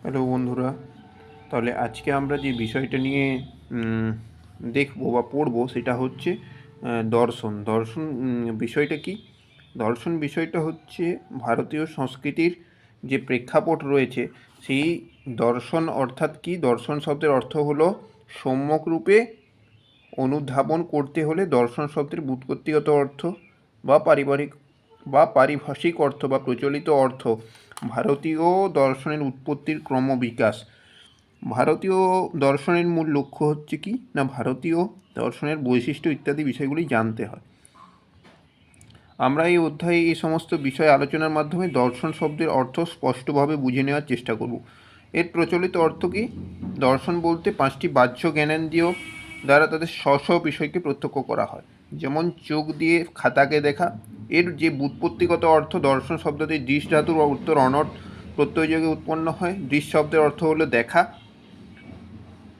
Hello বন্ধুরা, তাহলে আজকে আমরা যে বিষয়টা নিয়ে দেখব বা পড়ব সেটা হচ্ছে দর্শন। দর্শন বিষয়টা কি? দর্শন বিষয়টা হচ্ছে ভারতীয় সংস্কৃতির যে প্রেক্ষাপট রয়েছে সেই দর্শন অর্থাৎ কি? দর্শন শব্দের অর্থ হলো সম্যক রূপে অনুধাবন করতে হলে দর্শন শব্দের ব্যুৎপত্তিগত অর্থ বা পারিভাষিক অর্থ বা প্রচলিত অর্থ ভারতীয় দর্শনের উৎপত্তির ক্রমবিকাশ। ভারতীয় দর্শনের মূল লক্ষ্য হচ্ছে কি না, ভারতীয় দর্শনের বৈশিষ্ট্য ইত্যাদি বিষয়গুলি জানতে হয়। আমরা এই অধ্যায়ে এই সমস্ত বিষয় আলোচনার মাধ্যমে দর্শন শব্দের অর্থ স্পষ্টভাবে বুঝে নেওয়ার চেষ্টা করব। এর প্রচলিত অর্থ কি? দর্শন বলতে 5টি বাহ্য জ্ঞানেন্দ্রিয় দ্বারা তাদের স্ব বিষয়কে প্রত্যক্ষ করা হয়। যেমন চোখ দিয়ে খাতাকে দেখা। এর যে ব্যুৎপত্তিগত অর্থ, দর্শন শব্দটি দৃশ ধাতুর বা উত্তর অনট প্রত্যয়যোগে উৎপন্ন হয়। দৃশ শব্দের অর্থ হলো দেখা,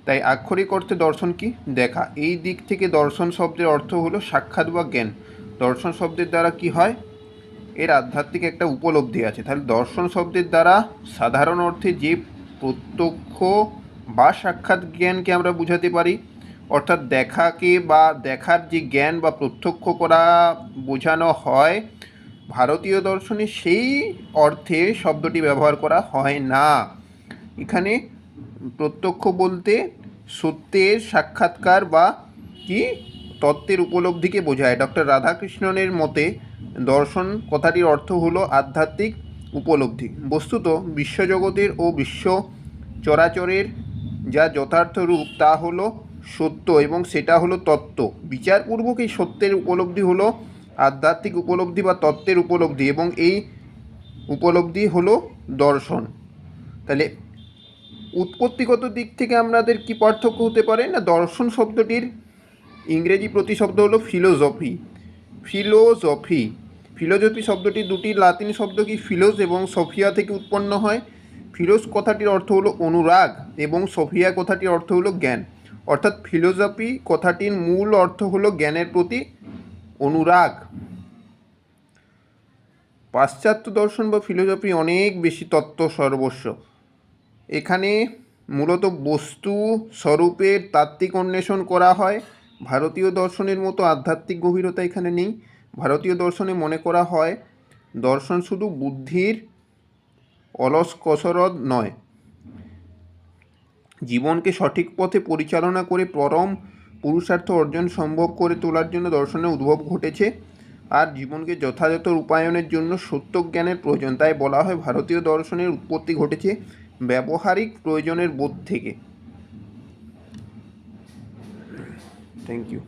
তাই আক্ষরিক অর্থে দর্শন কি? দেখা। এই দিক থেকে দর্শন শব্দের অর্থ হলো সাক্ষাৎ বা জ্ঞান। দর্শন শব্দের দ্বারা কি হয়? এর আধ্যাত্মিক একটা উপলব্ধি আছে। তাহলে দর্শন শব্দের দ্বারা সাধারণ অর্থে যে প্রত্যক্ষ বা সাক্ষাৎ জ্ঞানকে আমরা বুঝাতে পারি, অর্থাৎ দেখাকে বা দেখার যে জ্ঞান বা প্রত্যক্ষ করা বোঝানো হয়, ভারতীয় দর্শনে সেই অর্থে শব্দটি ব্যবহার করা হয় না। এখানে প্রত্যক্ষ বলতে সত্যের সাক্ষাৎকার বা কি তত্ত্বের উপলব্ধিকে বোঝায়। ডক্টর রাধাকৃষ্ণনের মতে দর্শন কথাটির অর্থ হলো আধ্যাত্মিক উপলব্ধি। বস্তুত বিশ্বজগতের ও বিশ্ব চরাচরের যা যথার্থ রূপ তা হলো সত্য এবং সেটা হলো তত্ত্ব। বিচারপূর্বক এই সত্যের উপলব্ধি হলো আধ্যাত্মিক উপলব্ধি বা তত্ত্বের উপলব্ধি, এবং এই উপলব্ধি হলো দর্শন। তাহলে উৎপত্তিগত দিক থেকে আমাদের কি পার্থক্য হতে পারে না, দর্শন শব্দটির ইংরেজি প্রতিশব্দ হলো ফিলোজফি। ফিলোজফি ফিলোজফি শব্দটি দুটি লাতিন শব্দ কি ফিলোস এবং সফিয়া থেকে উৎপন্ন হয়। ফিলোস কথাটির অর্থ হলো অনুরাগ এবং সফিয়া কথাটির অর্থ হলো জ্ঞান। অর্থাৎ ফিলোজফি কথাটির মূল অর্থ হলো জ্ঞানের প্রতি অনুরাগ। পাশ্চাত্য দর্শন বা ফিলোজফি অনেক বেশি তত্ত্ব সর্বস্ব। এখানে মূলত বস্তু স্বরূপের তাত্ত্বিক অন্বেষণ করা হয়। ভারতীয় দর্শনের মতো আধ্যাত্মিক গভীরতা এখানে নেই। ভারতীয় দর্শনে মনে করা হয় দর্শন শুধু বুদ্ধির অলস কসরত নয়, জীবনকে সঠিক পথে পরিচালনা করে পরম পুরুষার্থ অর্জন সম্ভব করে তোলার জন্য দর্শনের উদ্ভব ঘটেছে, আর জীবনকে যথাযথ রূপায়ণের জন্য সত্য জ্ঞানের প্রয়োজন। তাই বলা হয় ভারতীয় দর্শনের উৎপত্তি ঘটেছে ব্যবহারিক প্রয়োজনের বোধ থেকে। Thank you.